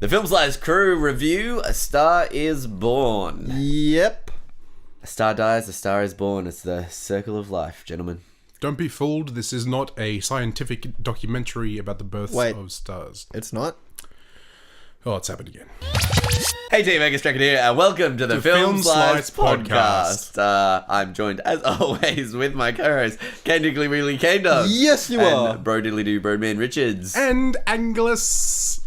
The Film Slice crew review, A Star is Born. Yep. A star dies, a star is born. It's the circle of life, gentlemen. Don't be fooled, this is not a scientific documentary about the births of stars. It's not? Oh, it's happened again. Hey team, Angus Draken here, and welcome to the Film Slice Podcast. I'm joined, as always, with my co-host, Kane Diggly Wheelie Kane Dog. Yes, you are. And Bro Diddly Doo Broadman Richards. And Anglus.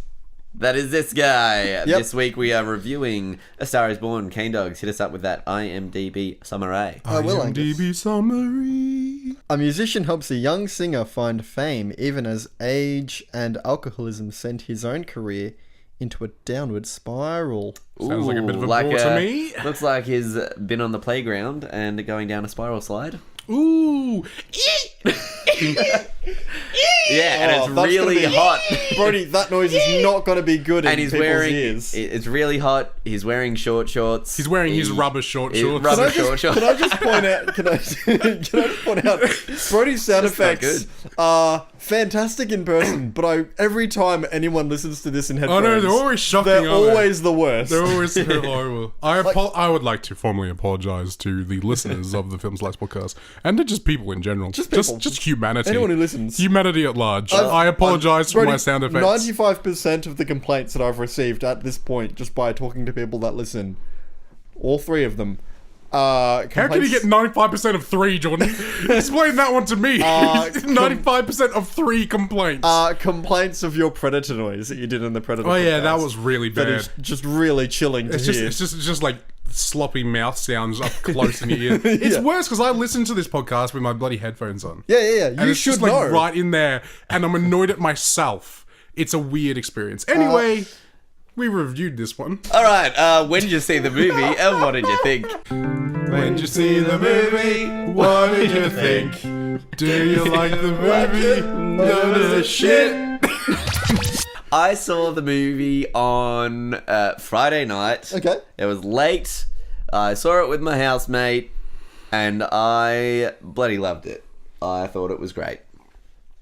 That is this guy. Yep. This week we are reviewing A Star is Born. Kane Dogs, hit us up with that IMDb summary. I will, Angus. IMDb summary. A musician helps a young singer find fame even as age and alcoholism sent his own career into a downward spiral. Sounds like a bit of a Ooh, bore to me. Looks like he's been on the playground and going down a spiral slide. Ooh. Yeah, and it's Oh, that's really gonna be- hot. Brody, that noise is not going to be good in And he's people's wearing, ears. it's really hot. He's wearing short shorts. He's wearing his rubber short shorts. Rubber short shorts. Can I just point out? Can I just point out? Brody's sound Just not effects are fantastic in person, but every time anyone listens to this in headphones, Oh no, they're always shocking. they're aren't always the worst. They're always so horrible. I would like to formally apologise to the listeners of the Film Slice podcast and to just people in general. Just people. Just humanity. Anyone who listens. Humanity at large. I apologise for Brody, my sound effects. 95% of the complaints that I've received at this point, just by talking to people that listen, all three of them, How can you get 95% of 3, Jordan? Explain that one to me. 95% of 3 complaints. complaints of your Predator noise that you did in the Predator Oh yeah, podcast. that was really That bad. is just really chilling to It's hear. just like sloppy mouth sounds up close in your ear. It's Yeah. worse because I listen to this podcast with my bloody headphones on. yeah. And You it's should just like know. right in there, and I'm annoyed at myself. It's a weird experience. Anyway, we reviewed this one. All right. When did you see the movie, and what did you think? When did you see the movie? What did you think? Do you like the movie? None of the shit. I saw the movie on Friday night. Okay. It was late. I saw it with my housemate, and I bloody loved it. I thought it was great.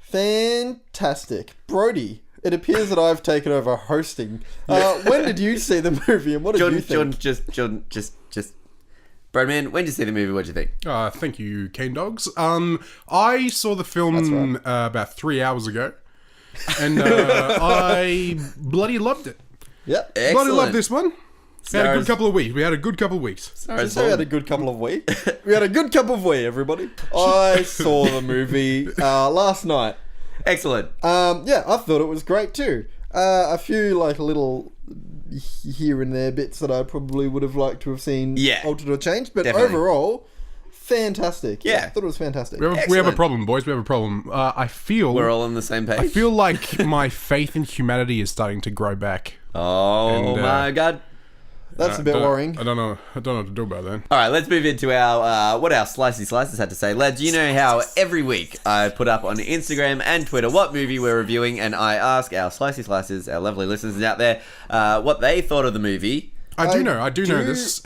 Fantastic. Brody, it appears that I've taken over hosting. When did you see the movie and what did you think? Jordan, just. Bradman, when did you see the movie? What did you think? Thank you, Cane Dogs. I saw the film about 3 hours ago, and I bloody loved it. Yep. Bloody Excellent. loved this one. We had a Stars- good couple of weeks. We had a good couple of weeks. Just say we had a good couple of weeks. We had a good cup of wee, everybody. I saw the movie last night. Excellent. Yeah, I thought it was great too. A few like little here and there bits that I probably would have liked to have seen altered or changed, but Definitely. overall, fantastic. Yeah. I thought it was fantastic. We have a Excellent. problem, boys. We have a problem. I feel We're all on the same page. I feel like my faith in humanity is starting to grow back. Oh And, my god. That's a bit worrying. I don't know what to do about that. All right, let's move into our what our Slicey Slices had to say. Lads, you know how every week I put up on Instagram and Twitter what movie we're reviewing, and I ask our Slicey Slices, our lovely listeners out there, what they thought of the movie. I do know this.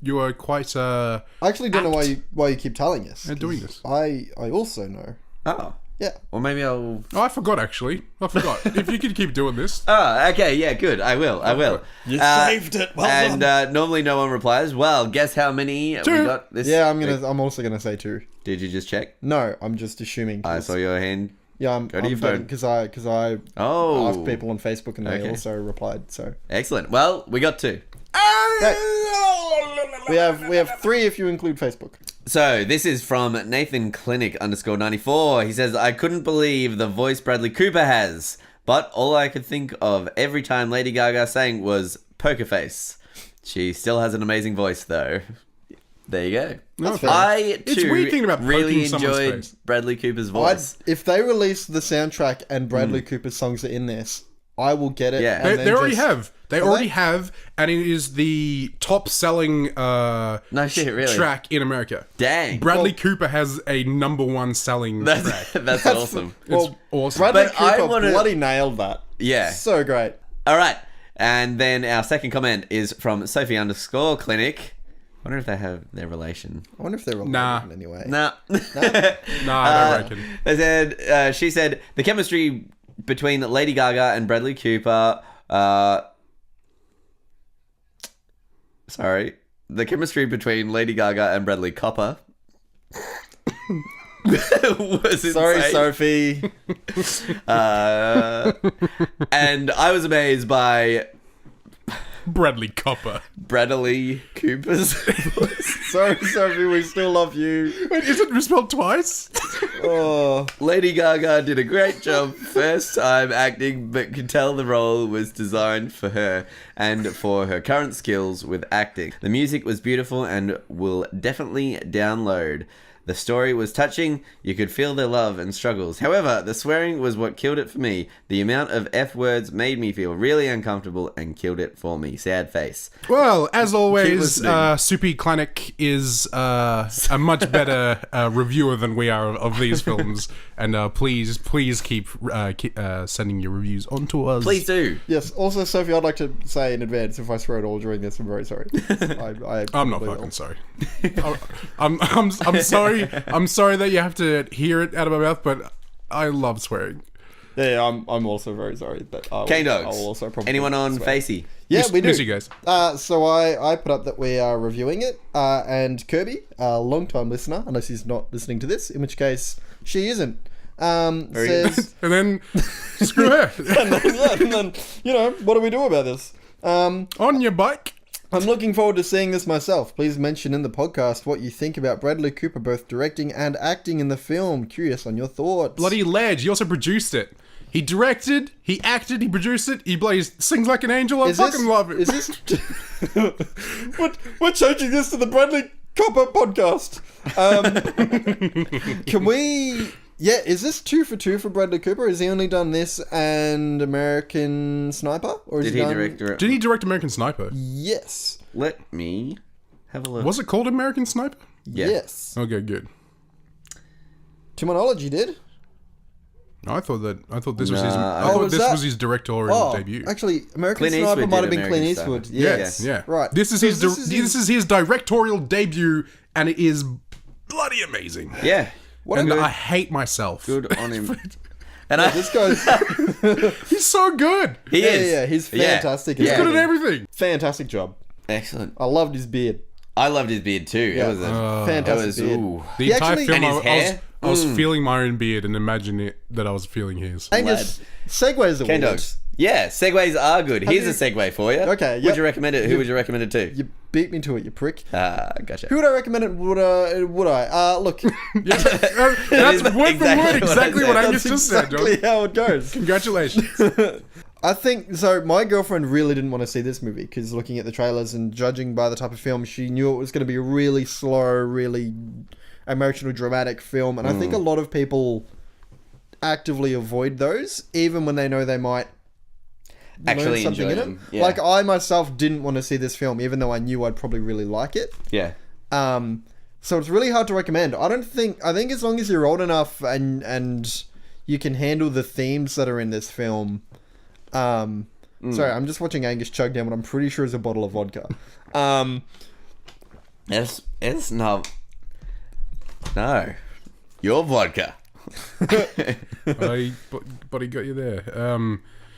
You are quite I actually don't know why you keep telling us. doing this. I also know. Oh. Yeah. Or maybe I'll... Oh, I forgot actually. I forgot. If you could keep doing this. Oh, okay, yeah, good. I will. You saved it. Well and normally no one replies. Well, guess how many we 2. got this Yeah, week? I'm also gonna say 2. Did you just check? No, I'm just assuming. I saw your hand. Yeah, I'm Go to your phone. because I Oh. asked people on Facebook and they Okay. also replied. So Excellent. Well, we got 2. we have 3 if you include Facebook. So, this is from Nathan Clinic _94. He says, I couldn't believe the voice Bradley Cooper has, but all I could think of every time Lady Gaga sang was Poker Face. She still has an amazing voice, though. There you go. That's fair. I, It's too, weird thinking about really poking someone's enjoyed face. Bradley Cooper's voice. If they release the soundtrack and Bradley Cooper's songs are in this, I will get it. Yeah. and They then already just- have. They already have, and it is the top-selling No shit, really? track in America. Dang. Bradley Cooper has a #1 selling track. That's awesome. It's awesome. Bradley But I Cooper wanna- bloody nailed that. Yeah. So great. All right. And then our second comment is from Sophie _Clinic. I wonder if they have their relation. I wonder if they're related Nah. in any way. Nah. Nah, I don't reckon. They said, she said, the chemistry between Lady Gaga and Bradley Cooper Sorry. The chemistry between Lady Gaga and Bradley Cooper was insane. Sorry, Sophie. And I was amazed by Bradley Cooper. Bradley Cooper's voice. Sorry, Sophie, we still love you. Wait, is it misspelled twice? Oh, Lady Gaga did a great job first time acting, but could tell the role was designed for her and for her current skills with acting. The music was beautiful and will definitely download. The story was touching, you could feel their love and struggles. However, the swearing was what killed it for me. The amount of F words made me feel really uncomfortable and killed it for me. Sad face. Well, as always, listening. Soupy Kleinick is a much better reviewer than we are of these films. And please keep sending your reviews on to us. Please do. yes. Also, Sophie, I'd like to say in advance, if I swear at all during this, I'm very sorry. I'm not fucking sorry. I'm sorry. I'm sorry that you have to hear it out of my mouth, but I love swearing. Yeah, I'm also very sorry. But Cane Dogs. I'll also probably Anyone on swear. Facey? Yeah, we do. Miss you guys. So I put up that we are reviewing it, and Kirby, a long-time listener, unless he's not listening to this, in which case she isn't, says... And then, screw her. and then, you know, what do we do about this? On your bike. I'm looking forward to seeing this myself. Please mention in the podcast what you think about Bradley Cooper both directing and acting in the film. Curious on your thoughts. Bloody ledge. He also produced it. He directed, he acted, he produced it. He bloody sings like an angel. I fucking love it. Is this... We're changing this to the Bradley Cooper podcast. Can we... Yeah, is this 2 for 2 for Bradley Cooper? Has he only done this and American Sniper? Or Did he direct it? Did he direct American Sniper? Yes. Let me have a look. Was it called American Sniper? Yeah. Yes. Okay, good. To my knowledge, he did. I thought this was his. Nah, I thought was this that- was his directorial debut. Actually, American Clint Sniper Eastwood might did have been Clint American Eastwood. Sniper. Yes. Yeah. Right. This is So this is his directorial debut, and it is bloody amazing. Yeah. What And a I hate myself. Good on him. And I, this guy's... He's so good. he is. Yeah, he's fantastic. Yeah. He's good at everything. Fantastic job. Excellent. I loved his beard. I loved his beard too. Yeah. It was a, Fantastic it was, beard. ooh. The He entire actually- film, And his hair? I was feeling my own beard and imagining that I was feeling his. Angus, segues are Cane weird. Dogs. Yeah, segues are good. Here's you- a segue for you. Okay, Would yep. you recommend it? Who would you recommend it to? You beat me to it, you prick. Gotcha. Who would I recommend it? Would I? Look, That's is word for word exactly what I exactly what said. Angus that's just said, exactly John. how it goes. Congratulations. I think so. My girlfriend really didn't want to see this movie because looking at the trailers and judging by the type of film, she knew it was going to be a really slow, really emotional, dramatic film. And I think a lot of people actively avoid those, even when they know they might Actually learn something enjoy in it. them. Yeah. Like I myself didn't want to see this film, even though I knew I'd probably really like it. Yeah. So it's really hard to recommend. I think as long as you're old enough and you can handle the themes that are in this film. Sorry, I'm just watching Angus chug down what I'm pretty sure is a bottle of vodka. It's not. No. Your vodka. But he got you there.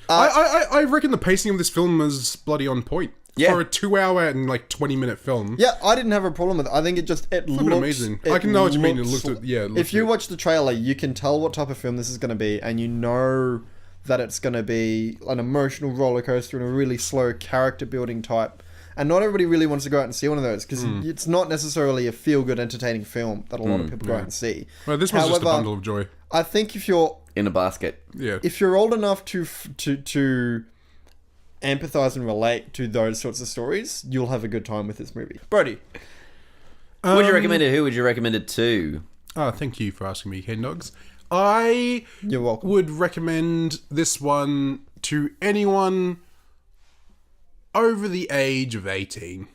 I reckon the pacing of this film is bloody on point. Yeah. For a 2-hour and like 20-minute film. Yeah, I didn't have a problem with it. I think it looks amazing. I can know what you mean. It looked if you good. watch the trailer, you can tell what type of film this is going to be, and you know that it's going to be an emotional roller coaster and a really slow character building type. And not everybody really wants to go out and see one of those because it's not necessarily a feel-good, entertaining film that a lot of people go out and see. Well, this was just a bundle of joy. I think if you're In a basket. Yeah. if you're old enough to empathize and relate to those sorts of stories, you'll have a good time with this movie. Brody, Would you recommend it? Who would you recommend it to? Thank you for asking me, Ken Dogs. I you're welcome. would recommend this one to anyone over the age of 18.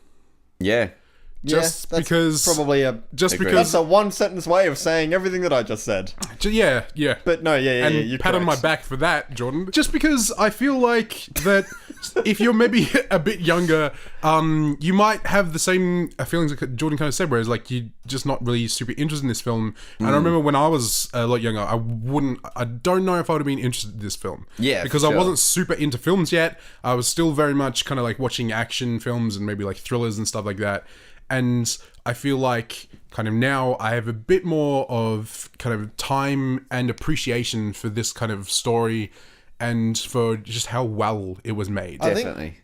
Yeah. Just that's because... probably Just Agreed. because... that's a one sentence way of saying everything that I just said. Yeah. But no, yeah, And you're pat on my correct. back for that, Jordan. Just because I feel like that if you're maybe a bit younger, you might have the same feelings that Jordan kind of said, whereas like you're just not really super interested in this film. And I remember when I was a lot younger, I don't know if I would have been interested in this film. Yeah, because for I sure. wasn't super into films yet. I was still very much kind of like watching action films and maybe like thrillers and stuff like that. And I feel like kind of now I have a bit more of kind of time and appreciation for this kind of story and for just how well it was made. Definitely.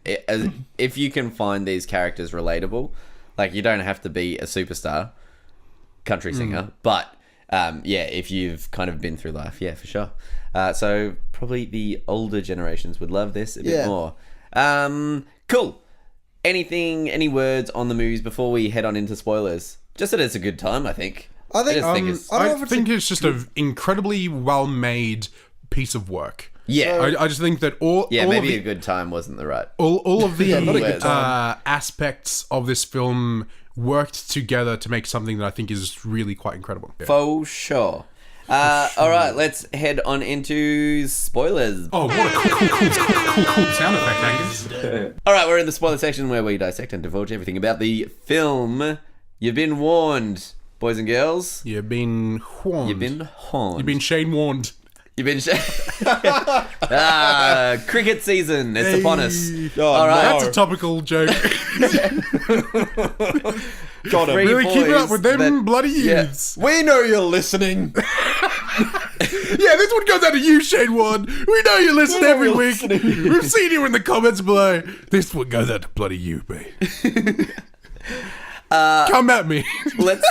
If you can find these characters relatable, like you don't have to be a superstar country singer, but if you've kind of been through life, yeah, for sure. So probably the older generations would love this a bit more. Cool. Any words on the movies before we head on into spoilers? Just that it's a good time, I think. I think- just think it's... I think it's just an incredibly well-made piece of work. Yeah. I just think that all maybe of the, a good time wasn't the right... all of the not a good time. aspects of this film worked together to make something that I think is really quite incredible. Yeah. For sure. All right, let's head on into spoilers. Oh, what a cool sound effect, Angus. All right, we're in the spoiler section where we dissect and divulge everything about the film. You've been warned, boys and girls. You've been warned. You've been horned. You've been Shane warned. You've been... cricket season. It's upon us. All right. That's a topical joke. Got him. Three Really keep it up boys with them that- bloody Yeah. youths. We know you're listening. Yeah, this one goes out to you, Shane Ward. We know you listen We know every you're week. listening. We've seen you in the comments below. This one goes out to bloody you, mate. Come at me. Let's...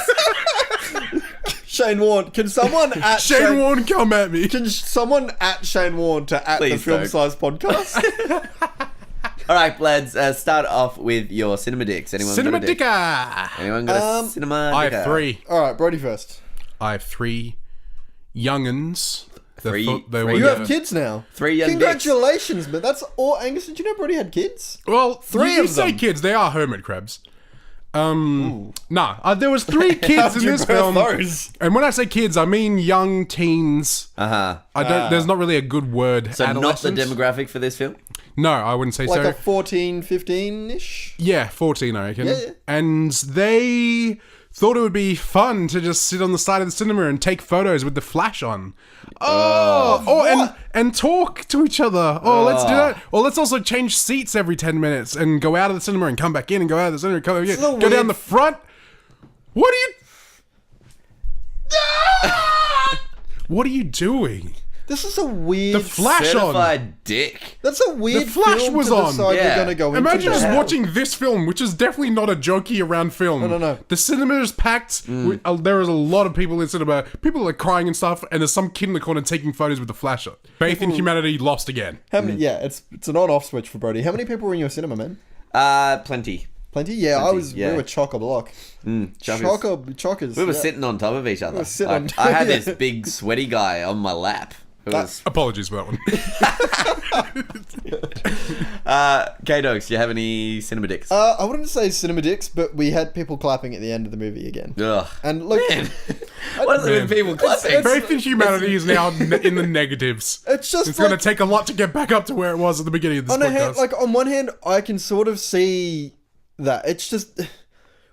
Shane Warne. Can someone at Shane Ward, come at me. Can someone at Shane Warne to at the Please Film don't. Size Podcast? All right, lads, start off with your cinema dicks. Anyone Cinema got a dick? Dicka. Anyone got a cinema I dicker? have three. All right, Brody first. I have three young'uns. that Three- thought they three were You the- have kids now. 3 young Congratulations, but that's all. Angus, did you know Brody had kids? Well, Three you of say them. kids, they are hermit crabs. There was 3 kids in you this birth film. those? And when I say kids, I mean young teens. Uh-huh. I don't. There's not really a good word. So not the Adolescents. demographic for this film? No, I wouldn't say Like so. a 14, 15-ish? Yeah, 14, I reckon. Yeah, yeah. And they thought it would be fun to just sit on the side of the cinema and take photos with the flash on. And talk to each other. Oh, let's do that. Or let's also change seats every 10 minutes and go out of the cinema and come back in and go out of the cinema and come back in. It's a Go down weird- the front. What are you... What are you doing? This is a weird. The flash on. Certified dick. That's a weird The Flash film was to on. decide Yeah. you're going to go into. Imagine just now. watching this film, which is definitely not a jokey around film. No. The cinema is packed. There is a lot of people in cinema. People are crying and stuff, and there's some kid in the corner taking photos with the flash on. Faith in humanity lost again. How many? Yeah, it's an on-off switch for Brody. How many people were in your cinema, man? Plenty. Plenty. Yeah, yeah. We were chock a block. Chockers. We were yeah. sitting on top of each other. sitting on- I had yeah. this big sweaty guy on my lap. It was... Apologies for that one. K-Dogs, do you have any cinema dicks? I wouldn't say cinema dicks, but we had people clapping at the end of the movie again. Ugh. And look, Man. What is it with people clapping? Faith in humanity is now in the negatives. it's just It's like, going to take a lot to get back up to where it was at the beginning of this on a podcast. hand, like on one hand, I can sort of see that. It's just,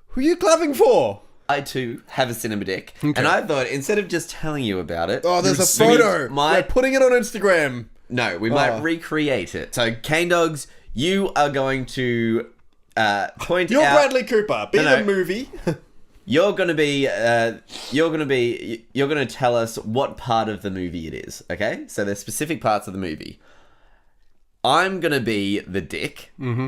who are you clapping for? I too have a cinema dick, and I thought instead of just telling you about it, Oh, there's a singing photo. We're putting it on Instagram. no, we might recreate it. So, Cane Dogs, you are going to point You're out. Bradley Cooper. Be No. the movie. You're gonna tell us what part of the movie it is. Okay, so there's specific parts of the movie. I'm gonna be the dick. Mm-hmm.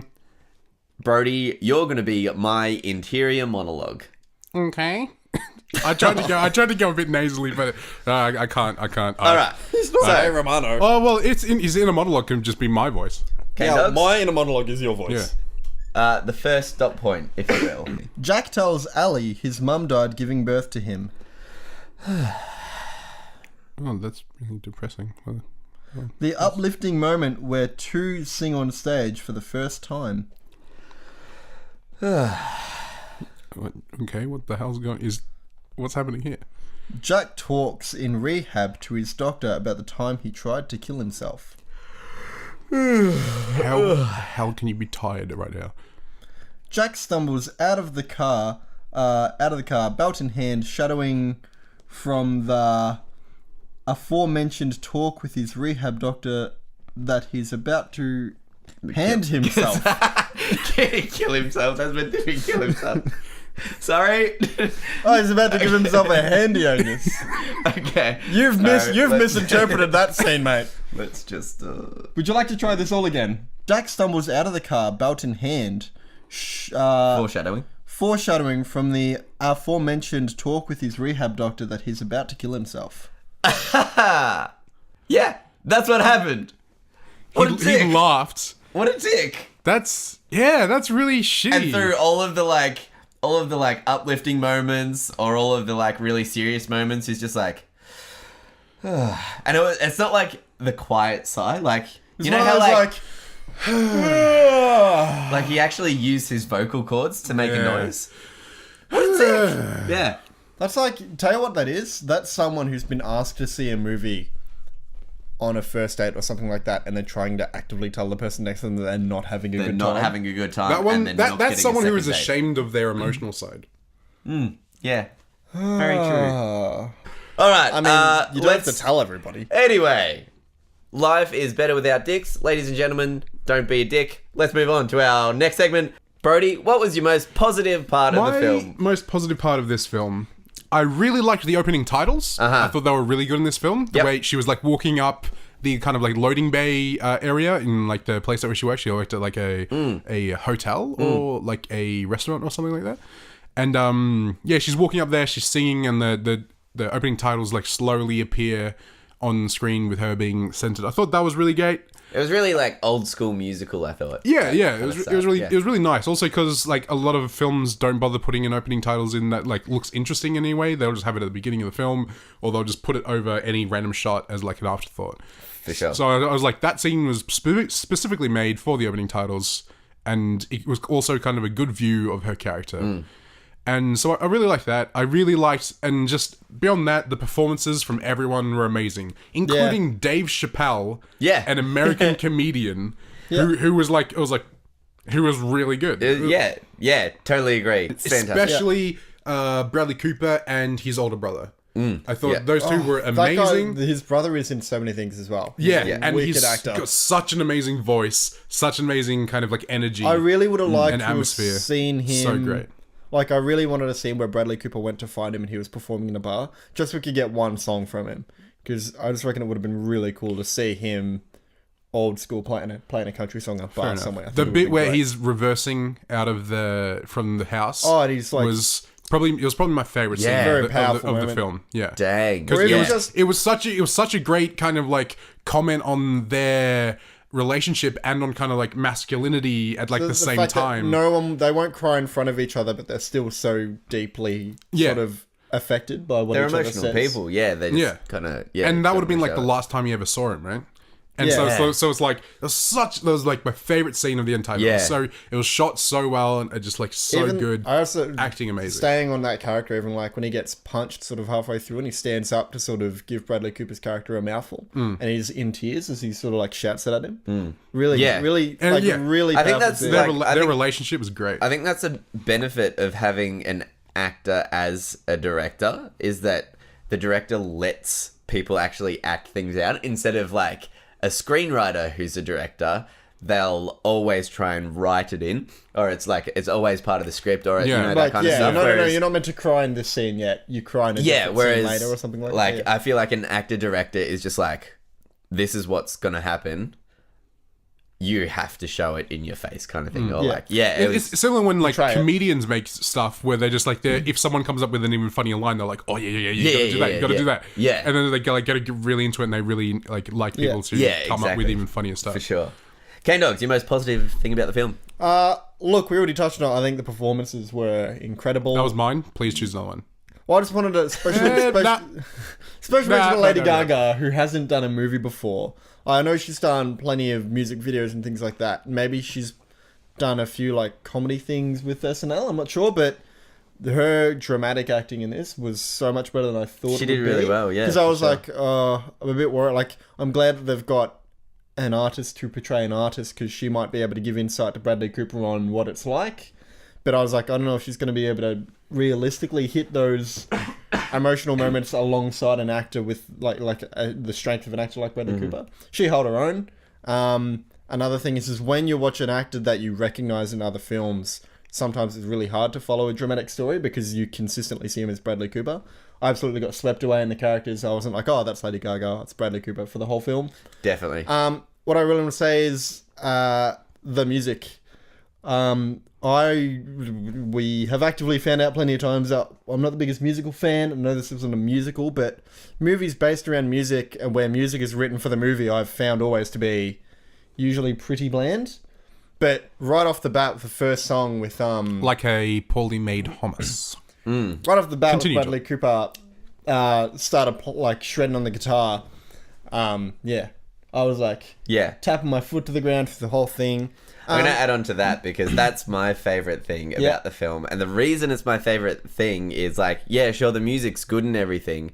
Brody, you're gonna be my interior monologue. Okay. I tried to go a bit nasally, but I can't. All right. He's not Ray Romano. Oh well, his inner monologue can just be my voice. Cane Yeah, Dogs, my inner monologue is your voice. Yeah. the first stop point, if you will. Jack tells Ali his mum died giving birth to him. Oh, that's really depressing. Well, The uplifting moment where two sing on stage for the first time. okay, what the hell's what's happening here? Jack talks in rehab to his doctor about the time he tried to kill himself. hell can you be tired right now? Jack stumbles out of the car, belt in hand, shadowing from the aforementioned talk with his rehab doctor that he's about to hand himself. Kill himself. That's meant to be kill himself. Sorry. Oh, he's about to give himself a handy-onus. Okay. You've misinterpreted that scene, mate. Let's just. Would you like to try this all again? Jack stumbles out of the car, belt in hand, Foreshadowing from the aforementioned talk with his rehab doctor that he's about to kill himself. Yeah, that's what happened. What a dick. He laughed. What a dick. That's really shitty. And through all of the uplifting moments or all of the really serious moments, he's just like, and it's not like the quiet sigh, you know how like he actually used his vocal cords to make a noise. What a dick. Yeah. That's tell you what that is? That's someone who's been asked to see a movie on a first date or something like that, and they're trying to actively tell the person next to them that they're not having a good time. They're not having a good time. That one, and they're not that's getting someone a who is second date. ashamed of their emotional side. Yeah. Very true. All Alright, right, you don't have to tell everybody. Anyway, life is better without dicks. Ladies and gentlemen, don't be a dick. Let's move on to our next segment. Brody, what was your most positive part of the film? My most positive part of this film, I really liked the opening titles. I thought they were really good in this film. The way she was walking up the kind of loading bay area in the place where she worked. She worked at a hotel or a restaurant or something like that. And she's walking up there, she's singing, and the opening titles slowly appear on screen with her being centered. I thought that was really great. It was really old school musical, I thought. Yeah. It was really nice. Also, because a lot of films don't bother putting in opening titles in that looks interesting in any way. They'll just have it at the beginning of the film, or they'll just put it over any random shot as an afterthought. For sure. So I was that scene was specifically made for the opening titles, and it was also kind of a good view of her character. And so I really liked that. I really liked, and just beyond that, the performances from everyone were amazing, including Dave Chappelle, an American comedian who was who was really good. Totally agree. It's fantastic. Especially Bradley Cooper and his older brother. I thought those two were amazing. That guy, his brother is in so many things as well. And he's got such an amazing voice, such an amazing kind of energy. I really would have liked and to have atmosphere. seen him. So great. I really wanted a scene where Bradley Cooper went to find him and he was performing in a bar, just so we could get one song from him. Because I just reckon it would have been really cool to see him old school playing a country song at a bar somewhere. The bit where he's reversing out of from the house. Oh, and he's was probably my favorite scene very of powerful the film. Yeah, dang. Because it was such a great kind of comment on their relationship and on kind of masculinity at the same fact time. That they won't cry in front of each other, but they're still so deeply sort of affected by what they're each other emotional says. people. Yeah, they just kind of and that would have been the last time you ever saw him, right? And so it's that was my favorite scene of the entire film. So it was shot so well and just good. I also acting amazing. Staying on that character, even when he gets punched sort of halfway through and he stands up to sort of give Bradley Cooper's character a mouthful, and he's in tears as he sort of shouts it at him. Really, really. I think that's their relationship was great. I think that's a benefit of having an actor as a director, is that the director lets people actually act things out instead of a screenwriter who's a director. They'll always try and write it in, or it's it's always part of the script, or that kind of stuff. No, you're not meant to cry in this scene yet. You cry in a different scene later or something like that. I feel like an actor director is just this is what's gonna happen. You have to show it in your face, kind of thing. Or it's similar when comedians make stuff where they're just if someone comes up with an even funnier line, they're like, oh you gotta do that. Yeah. And then they get really into it and they really like people to come up with even funnier stuff. For sure. Cane Dogs, your most positive thing about the film? Look, we already touched on it. I think the performances were incredible. That was mine. Please choose another one. Well, I just wanted to special mention to Lady Gaga, who hasn't done a movie before. I know she's done plenty of music videos and things like that. Maybe she's done a few comedy things with SNL. I'm not sure, but her dramatic acting in this was so much better than I thought. She did really well, yeah. Because I was I'm a bit worried. I'm glad that they've got an artist to portray an artist because she might be able to give insight to Bradley Cooper on what it's like. But I was like, I don't know if she's going to be able to realistically hit those emotional moments alongside an actor with the strength of an actor like Bradley Cooper. She held her own. Another thing is when you watch an actor that you recognize in other films, sometimes it's really hard to follow a dramatic story because you consistently see him as Bradley Cooper. I absolutely got swept away in the characters. I wasn't like, oh, that's Lady Gaga, it's Bradley Cooper for the whole film. Definitely. What I really want to say is the music. We have actively found out plenty of times that I'm not the biggest musical fan. I know this isn't a musical, but movies based around music and where music is written for the movie, I've found always to be usually pretty bland. But right off the bat, with the first song with Like a poorly made hummus. right off the bat, Continue, with Bradley Cooper started shredding on the guitar. Yeah, I was like, Yeah. tapping my foot to the ground for the whole thing. I'm going to add on to that because that's my favorite thing about Yeah. the film. And the reason it's my favorite thing is like, yeah, sure, the music's good and everything.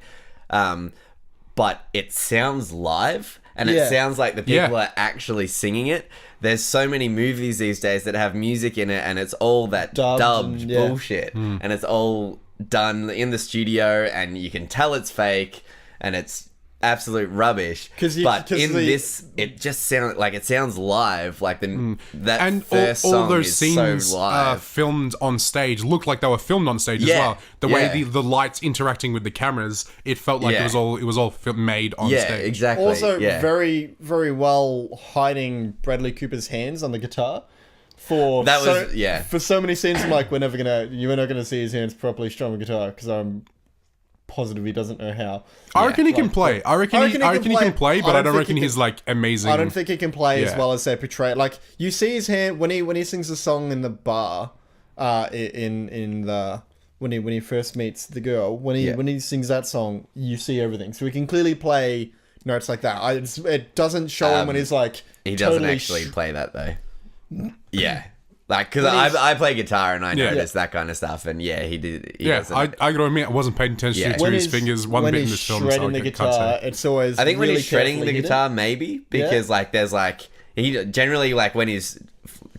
But it sounds live and Yeah. it sounds like the people Yeah. are actually singing it. There's so many movies these days that have music in it and it's all that Dubbed dubbed and- yeah. bullshit. And it's all done in the studio and you can tell it's fake and it's absolute rubbish. But in this, it just sounds live. Like that And first all song those is scenes so live. filmed on stage looked like they were filmed on stage as Yeah, well. The way yeah. the lights interacting with the cameras, it felt like Yeah. it was all made on Yeah, stage. exactly. Also, yeah. very, very well hiding Bradley Cooper's hands on the guitar. For That so, was- yeah. For so many scenes, I'm like, you're not gonna see his hands properly strum a guitar because I'm positive he doesn't know how. I reckon he can Like, play. I reckon he can play, but I don't think reckon he he's can- like amazing. I don't think he can play as Yeah. well as they portray it. Like you see his hand when he sings the song in the bar, when he first meets the girl. When he sings that song, you see everything. So he can clearly play notes like that. It doesn't show him when he's like He doesn't totally actually play that though. Yeah. Like, because When he's- I play guitar and I Yeah. notice that kind of stuff, and yeah, he did. He Yeah, doesn't. I gotta admit, I wasn't paying attention Yeah. to when his he's- fingers one when bit in he's this film. So shredding I the can't guitar, say. it's always. I think when really he's shredding the carefully hidden. guitar, maybe because like there's like he generally like when he's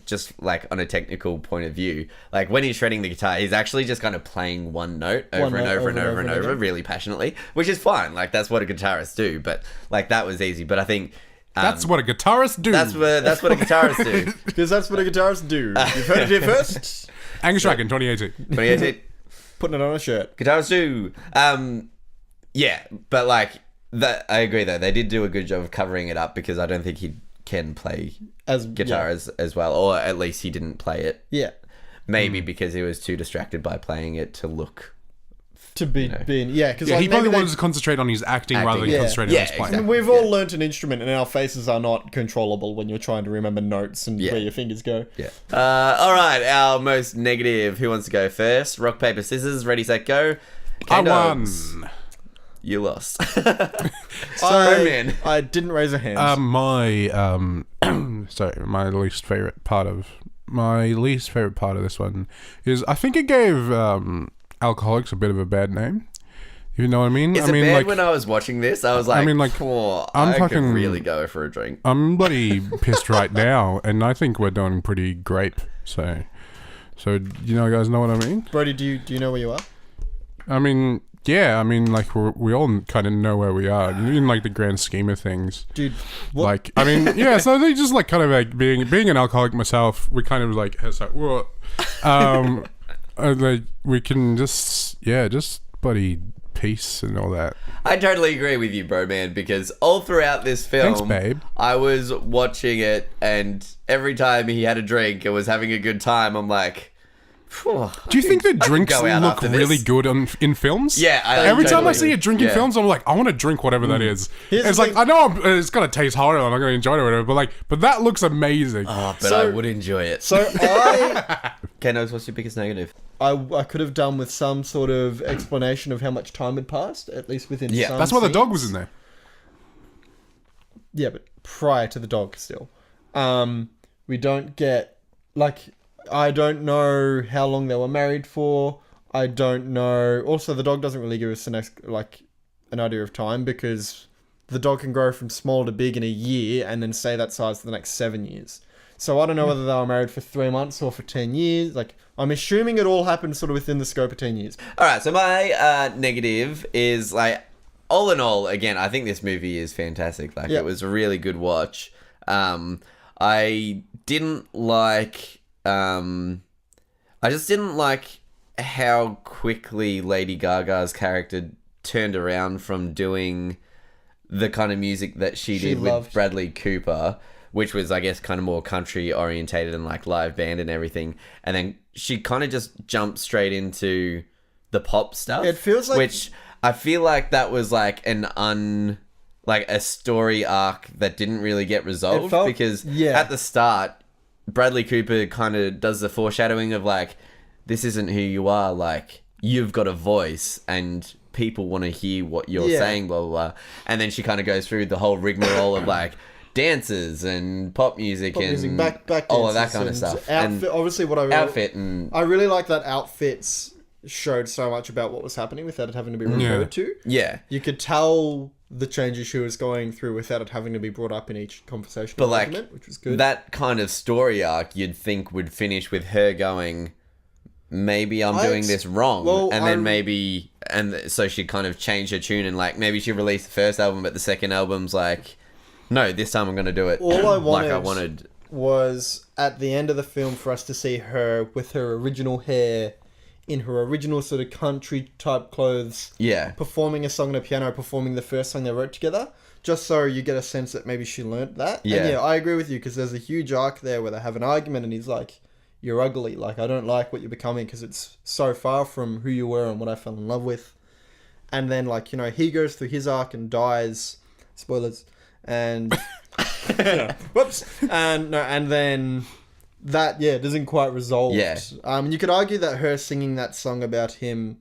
just like on a technical point of view, like when he's shredding the guitar, he's actually just kind of playing one note over and over and over and over really passionately, which is fine. Like that's what a guitarist do. But like that was easy. But I think That's what a guitarist do. that's what a guitarist do. Because that's what a guitarist do. You've heard it here first. Angus Dragon, 2018. 2018. Putting it on a shirt. Guitarists do. Yeah, but like that, I agree though. They did do a good job of covering it up because I don't think he can play As guitar as well, or at least he didn't play it. Yeah. Maybe because he was too distracted by playing it to look. To be being because Yeah, he probably maybe wanted to concentrate on his acting rather than yeah. concentrating Yeah, on his playing. exactly. we've all learnt an instrument and our faces are not controllable when you're trying to remember notes and Yeah. where your fingers go. Yeah. All right, our most negative. Who wants to go first? Rock, paper, scissors. Ready, set, go. I K-Dogs. won. You lost. I didn't raise a hand. My least favorite part of this one is I think it gave alcoholics a bit of a bad name. You know what I mean? Is I mean, it bad like, when I was watching this? I was like, oh, I'm I could fucking- really go for a drink. I'm bloody pissed right now, and I think we're doing pretty great. So you guys know what I mean? Brody, do you know where you are? I mean, yeah, I mean, like we all kind of know where we are in like the grand scheme of things. Dude, what? Like, I mean, yeah. So they just like kind of like being an alcoholic myself. We kind of like it's like what, like we can just bloody peace and all that. I totally agree with you, bro, man, because all throughout this film, Thanks, babe. I was watching it, and every time he had a drink and was having a good time, I'm like, phew, Do you think the drinks go out look after this. really good in films? Yeah, every time I totally. see a drink in Yeah. films, I'm like, I want to drink whatever that is. Here's It's the like thing- I know it's gonna taste horrible, and I'm gonna enjoy it or whatever. But that looks amazing. Oh, but So- I would enjoy it. So Okay, Nose, what's your biggest negative? I could have done with some sort of explanation of how much time had passed, at least within Yeah, some That's why the dog scenes. was in there. Yeah, but prior to the dog still. We don't get, like, I don't know how long they were married for. I don't know. Also, the dog doesn't really give us an idea of time because the dog can grow from small to big in a year and then stay that size for the next 7 years. So I don't know whether they were married for 3 months or for 10 years. Like, I'm assuming it all happened sort of within the scope of 10 years. All right, so my negative is like, all in all, again, I think this movie is fantastic. Like, Yeah. it was a really good watch. I didn't like, I just didn't like how quickly Lady Gaga's character turned around from doing the kind of music that she did with loved. Bradley Cooper, which was, I guess, kind of more country orientated and like live band and everything. And then she kind of just jumped straight into the pop stuff. It feels like- which I feel like that was like like a story arc that didn't really get resolved felt- because yeah. at the start, Bradley Cooper kind of does the foreshadowing of like, this isn't who you are. Like, you've got a voice and people want to hear what you're Yeah. saying, blah, blah, blah. And then she kind of goes through the whole rigmarole of like dances and pop music and back all of that dances kind of and stuff. Outfit, And obviously, what I really, outfit and I really like that outfits showed so much about what was happening without it having to be referred to. yeah. You could tell the changes she was going through without it having to be brought up in each conversation. But like argument, which was good. that kind of story arc, you'd think would finish with her going, maybe I'm doing this wrong, well, and then maybe, and so she kind of changed her tune and like maybe she released the first album, but the second album's like, no, this time I'm gonna do it. All I like I wanted- wanted. was at the end of the film for us to see her with her original hair, in her original sort of country type clothes, Yeah, performing a song on a piano, performing the first song they wrote together, just so you get a sense that maybe she learnt that. Yeah. And yeah, I agree with you, because there's a huge arc there where they have an argument and he's like, you're ugly, like I don't like what you're becoming because it's so far from who you were and what I fell in love with. And then like, you know, he goes through his arc and dies, spoilers, and whoops, and no, and then that doesn't quite resolve. Yeah. You could argue that her singing that song about him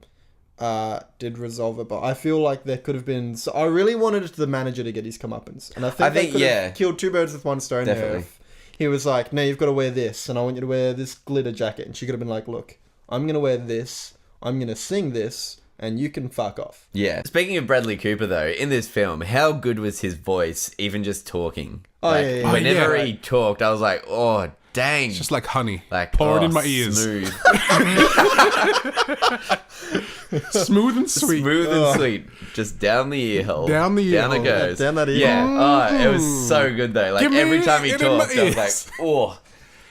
did resolve it, but I feel like there could have been. So I really wanted the manager to get his comeuppance, and I think they could have killed two birds with one stone. Definitely. There. If he was like, "No, you've got to wear this, and I want you to wear this glitter jacket," and she could have been like, "Look, I'm gonna wear this. I'm gonna sing this." And you can fuck off. yeah. Speaking of Bradley Cooper, though, in this film, how good was his voice, even just talking? Oh, like, yeah. Whenever Oh, yeah. he talked, I was like, oh, dang. Just like honey. like pour it in my ears. Smooth, Smooth and sweet. smooth and sweet, just down the ear hole. Down the ear down hole. it goes. Down that ear Yeah. hole. Oh, it was so good though. Like Give me every time he it in my talked, I was like, ears. oh,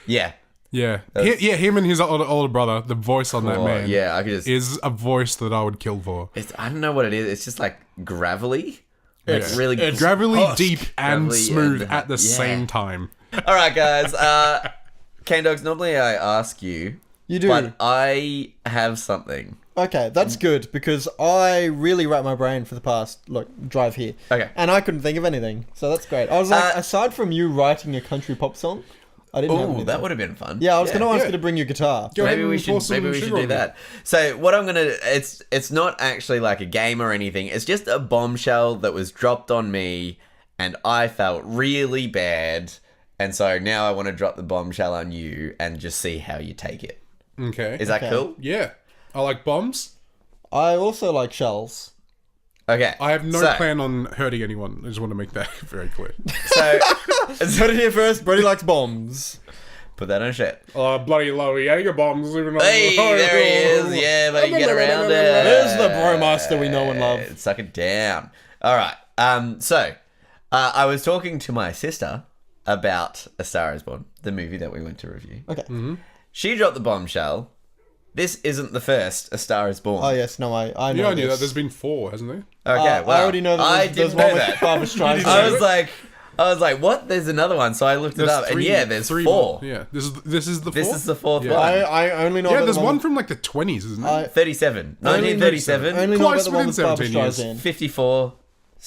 yeah. Yeah. Him and his older brother, the voice on that Oh, man yeah, I could just. is a voice that I would kill for. I don't know what it is. It's just like gravelly. It's Yeah. really it's- Gravelly, husk. deep, and Gravelly smooth and- at the yeah. same time. All right, guys. Cane Dogs, normally I ask you, You do. but I have something. Okay, that's good, because I really racked my brain for the past drive here. Okay. And I couldn't think of anything, so that's great. I was like, Uh, aside from you writing a country pop song, I didn't have Oh, anything. that would have been fun. Yeah, I was going to ask Yeah. you to bring your guitar. Go ahead Maybe we and pour should. some Maybe we sugar should do on it. that. So what I'm gonna. It's not actually like a game or anything. It's just a bombshell that was dropped on me, and I felt really bad. And so now I want to drop the bombshell on you and just see how you take it. Okay. Is that Okay. cool? Yeah. I like bombs. I also like shells. Okay. I have no so, plan on hurting anyone. I just want to make that very clear. So Heard it here first, Brody likes bombs. put that on a shirt. Oh, bloody low. Yeah, you got bombs. Even though- Hey, there he is. Yeah, but you get around it. There's the bromaster we know and love. Suck it down. All right. So I was talking to my sister about A Star Is Born, the movie that we went to review. Okay. She dropped the bombshell. This isn't the first A Star Is Born. Oh, yes, no, I know Yeah, I knew this. that. There's been 4, hasn't there? Okay, I well, already know that I there's didn't one know with that. Barbara Streisand. I was like, what? There's another one. So I looked it up, and yeah, there's 4. more. Yeah, this is the 4th. This is the 4th Yeah. one. I only know Yeah, about there's the one with- from like the 20s, isn't it? I 37. only 1937, know about Close the one with within Barbara 17 years. Streisand. 54,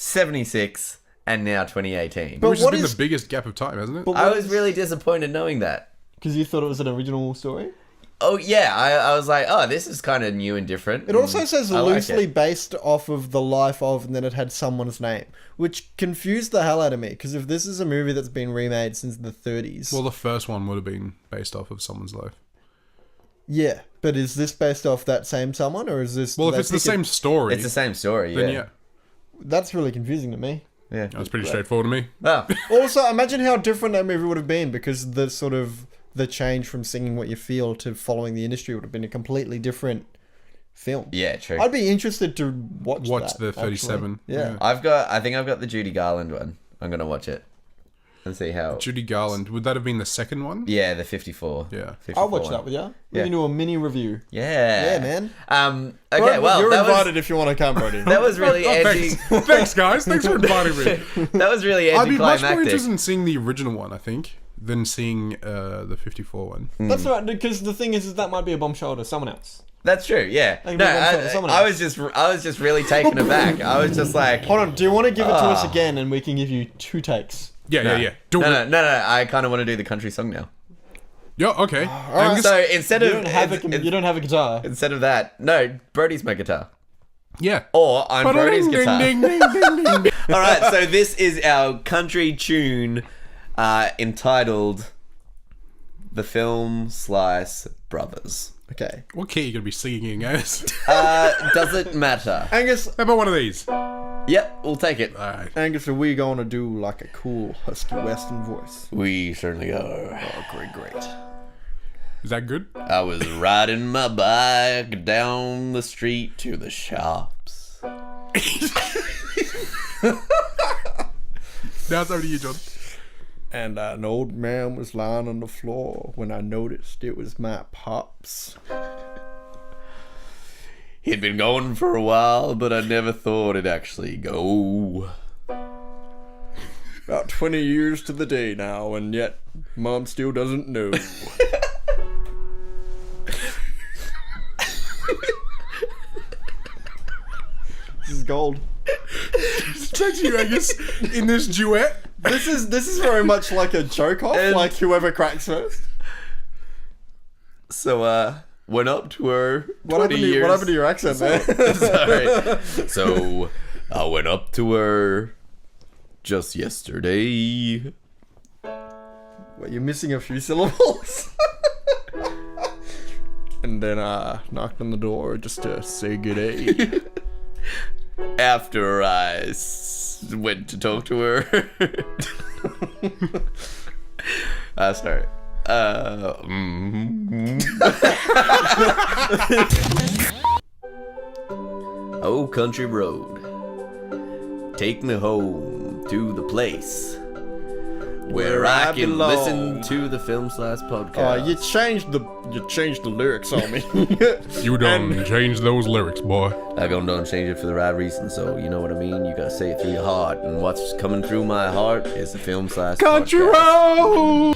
76, and now 2018. But Which has what been is- the biggest gap of time, hasn't it? But I what was is- really disappointed knowing that. Because you thought it was an original story? Oh, yeah. I was like, oh, this is kind of new and different. It also says I like loosely it. based off of the life of, and then it had someone's name, which confused the hell out of me. Because if this is a movie that's been remade since the 30s, Well, the first one would have been based off of someone's life. yeah. But is this based off that same someone, or is this? Well, do if they it's the pick same story, It's the same story, then yeah. yeah. That's really confusing to me. Yeah. That was pretty straightforward to me. Oh. Also, imagine how different that movie would have been because the sort of the change from singing what you feel to following the industry would have been a completely different film. Yeah, true. I'd be interested to watch that, the 37. actually. Yeah. I think I've got the Judy Garland one. I'm gonna watch it and see how. Judy Garland. Would that have been the second one? Yeah, the 54. Yeah. 54 I'll watch one. that with you. We Yeah. can do a mini review. Yeah. Yeah, man. Okay, Brody, well, you're that invited if you want to come, Brody. that was really edgy. Thanks. Thanks, guys. Thanks for inviting me. That was really I'd be much more anticlimactic. interested in seeing the original one, I think, than seeing the 54 one. That's right, because the thing is that might be a bombshell to someone else. That's true. Yeah. Like, No, we went for someone I else. was just really taken aback. I was just like, Hold on, do you want to give it to us Ah. again and we can give you 2 takes? Yeah. Do it. No. I kind of want to do the country song now. Yeah, okay. right. Angus? So instead You of don't have a guitar. instead of that, no, Brody's my guitar, Yeah. or I'm Brody's Ding, guitar. ding, ding, ding, ding. All right, so this is our country tune entitled "The Film Slice Brothers." Okay. What key are you going to be singing in, Angus? Doesn't matter. Angus, How about one of these? Yep, we'll take it. Alright. Angus, are we going to do like a cool husky western voice? We certainly are. Oh, great. Is that good? I was riding my bike down the street to the shops. Now it's over to you, John. And an old man was lying on the floor when I noticed it was my pops. He'd been going for a while, but I never thought it'd actually go. About 20 years to the day now, and yet Mom still doesn't know. This is gold. Straight to you, Angus, in this duet. This is very much like a joke off, And- like whoever cracks first. So, went up to her 20 What happened, years. what happened to your accent there? Sorry. So, I went up to her just yesterday. Well, you're missing a few syllables. And then I knocked on the door just to say good day. After I went to talk to her. Sorry. Oh, country road, take me home to the place where I can belong. listen to the Film Slice Oh, podcast. you changed the lyrics on me. You done changed those lyrics, boy. I don't change it for the right reason, so you know what I mean? You gotta say it through your heart, and what's coming through my heart is the Film Slice Country podcast. road.